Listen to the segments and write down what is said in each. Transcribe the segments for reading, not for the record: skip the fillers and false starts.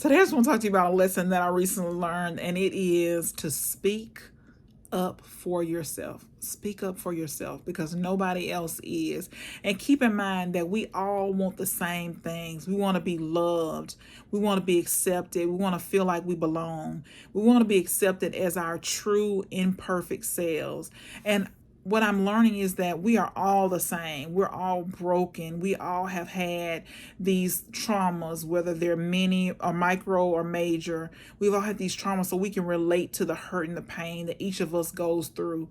Today I just want to talk to you about a lesson that I recently learned, and it is to speak up for yourself. Speak up for yourself because nobody else is. And keep in mind that we all want the same things. We want to be loved. We want to be accepted. We want to feel like we belong. We want to be accepted as our true, imperfect selves. And what I'm learning is that we are all the same. We're all broken. We all have had these traumas, whether they're mini or micro or major. We've all had these traumas, so we can relate to the hurt and the pain that each of us goes through.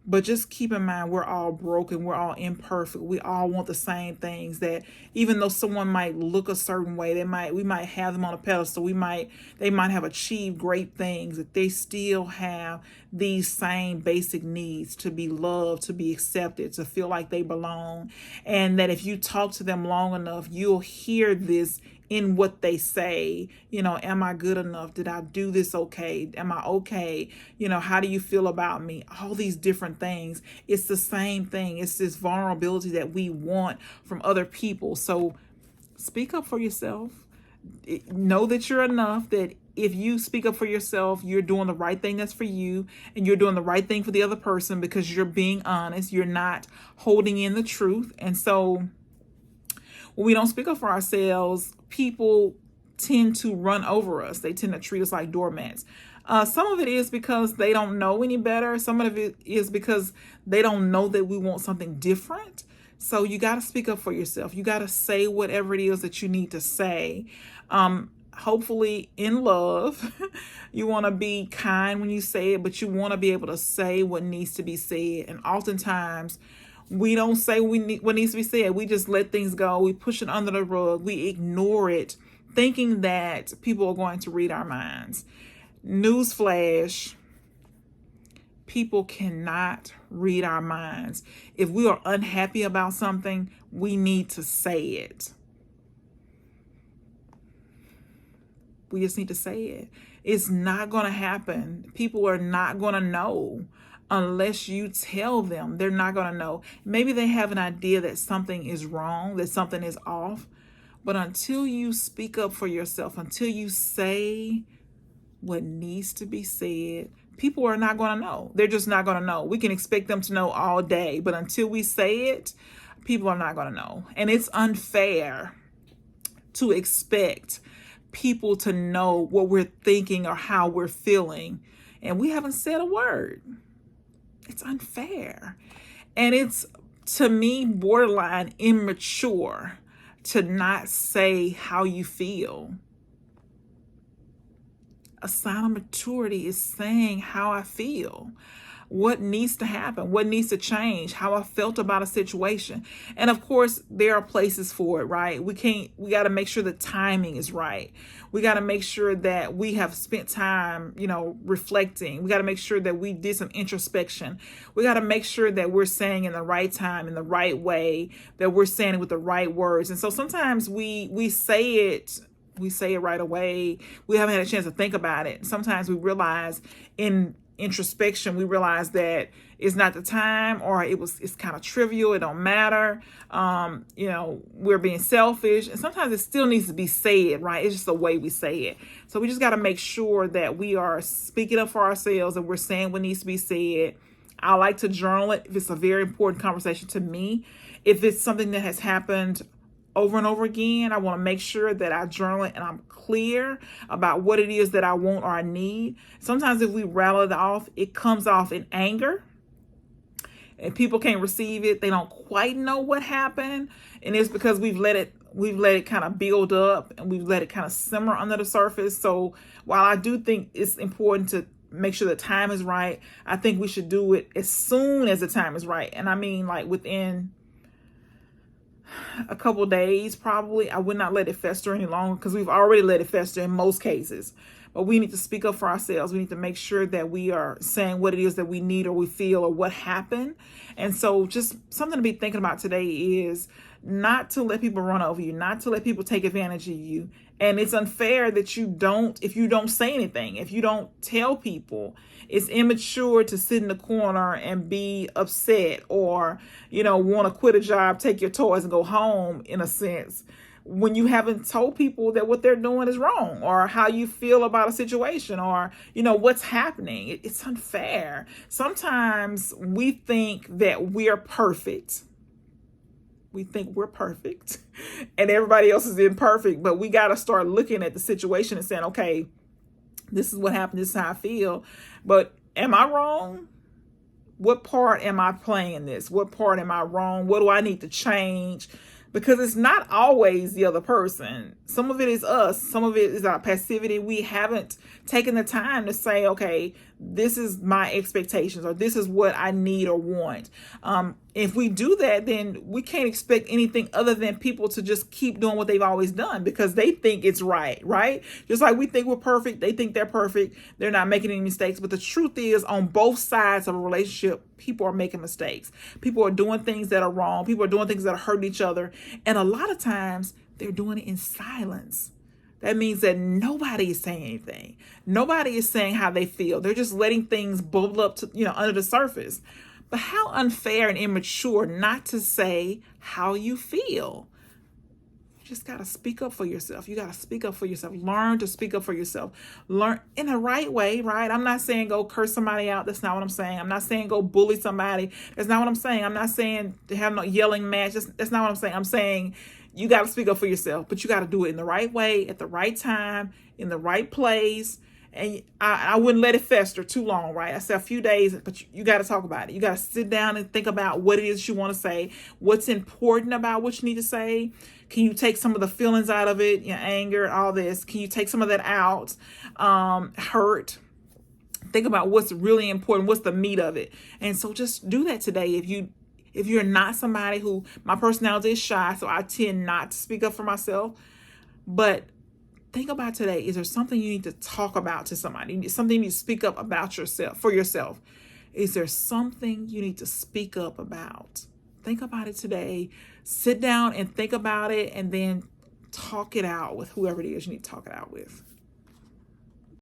But just keep in mind, we're all broken. We're all imperfect. We all want the same things. That even though someone might look a certain way, we might have them on a pedestal. They might have achieved great things. That they still have these same basic needs: to be loved, to be accepted, to feel like they belong. And that if you talk to them long enough, you'll hear this in what they say. Am I good enough? Did I do this okay? Am I okay? How do you feel about me? All these different things. It's the same thing. It's this vulnerability that we want from other people. So speak up for yourself. Know that you're enough, that if you speak up for yourself, you're doing the right thing that's for you, and you're doing the right thing for the other person because you're being honest. You're not holding in the truth. And so when we don't speak up for ourselves, people tend to run over us. They tend to treat us like doormats. Some of it is because they don't know any better. Some of it is because they don't know that we want something different. So you got to speak up for yourself. You got to say whatever it is that you need to say. Hopefully in love. You want to be kind when you say it, but you want to be able to say what needs to be said. And oftentimes we don't say what needs to be said. We just let things go. We push it under the rug. We ignore it, thinking that people are going to read our minds. Newsflash: people cannot read our minds. If we are unhappy about something, we need to say it. We just need to say it. It's not going to happen. People are not going to know unless you tell them. They're not going to know. Maybe they have an idea that something is wrong, that something is off. But until you speak up for yourself, until you say what needs to be said, people are not going to know. They're just not going to know. We can expect them to know all day, but until we say it, people are not going to know. And it's unfair to expect people to know what we're thinking or how we're feeling, and we haven't said a word. It's unfair. And it's, to me, borderline immature to not say how you feel. A sign of maturity is saying how I feel, what needs to happen, what needs to change, how I felt about a situation. And of course, there are places for it, right? We got to make sure the timing is right. We got to make sure that we have spent time, reflecting. We got to make sure that we did some introspection. We got to make sure that we're saying in the right time, in the right way, that we're saying it with the right words. And so sometimes we say it right away. We haven't had a chance to think about it. Sometimes we realize in introspection, we realize that it's not the time, or it's kind of trivial. It don't matter. We're being selfish, and sometimes it still needs to be said, right? It's just the way we say it. So we just got to make sure that we are speaking up for ourselves and we're saying what needs to be said. I like to journal it if it's a very important conversation to me. If it's something that has happened over and over again, I want to make sure that I journal it and I'm clear about what it is that I want or I need. Sometimes if we rattle it off, it comes off in anger and people can't receive it. They don't quite know what happened. And it's because we've let it kind of build up and we've let it kind of simmer under the surface. So while I do think it's important to make sure the time is right, I think we should do it as soon as the time is right. And I mean, like within a couple days, probably. I would not let it fester any longer because we've already let it fester in most cases. But we need to speak up for ourselves. We need to make sure that we are saying what it is that we need or we feel or what happened. And so just something to be thinking about today is not to let people run over you, not to let people take advantage of you. And it's unfair that if you don't say anything, if you don't tell people. It's immature to sit in the corner and be upset or, want to quit a job, take your toys and go home, in a sense. when you haven't told people that what they're doing is wrong, or how you feel about a situation, or what's happening. It's unfair. Sometimes we think that we're perfect. We think we're perfect and everybody else is imperfect, but we got to start looking at the situation and saying, okay, this is what happened, this is how I feel, but am I wrong? What part am I playing in this? What part am I wrong? What do I need to change? Because it's not always the other person. Some of it is us. Some of it is our passivity. We haven't taken the time to say, okay, this is my expectations, or this is what I need or want. If we do that, then we can't expect anything other than people to just keep doing what they've always done because they think it's right? Just like we think we're perfect, they think they're perfect. They're not making any mistakes. But the truth is, on both sides of a relationship, people are making mistakes. People are doing things that are wrong. People are doing things that are hurting each other. And a lot of times they're doing it in silence. That means that nobody is saying anything. Nobody is saying how they feel. They're just letting things bubble up to, under the surface. But how unfair and immature not to say how you feel. You just got to speak up for yourself. You got to speak up for yourself. Learn to speak up for yourself. Learn in the right way, right? I'm not saying go curse somebody out. That's not what I'm saying. I'm not saying go bully somebody. That's not what I'm saying. I'm not saying to have no yelling match. That's not what I'm saying. I'm saying you got to speak up for yourself, but you got to do it in the right way, at the right time, in the right place. And I wouldn't let it fester too long, right? I said a few days, but you got to talk about it. You got to sit down and think about what it is you want to say, what's important about what you need to say. Can you take some of the feelings out of it, anger, all this? Can you take some of that out? Hurt. Think about what's really important. What's the meat of it? And so just do that today. If you're not somebody who, my personality is shy, so I tend not to speak up for myself, but think about today. Is there something you need to talk about to somebody? Something you need to speak up about yourself, for yourself? Is there something you need to speak up about? Think about it today. Sit down and think about it, and then talk it out with whoever it is you need to talk it out with.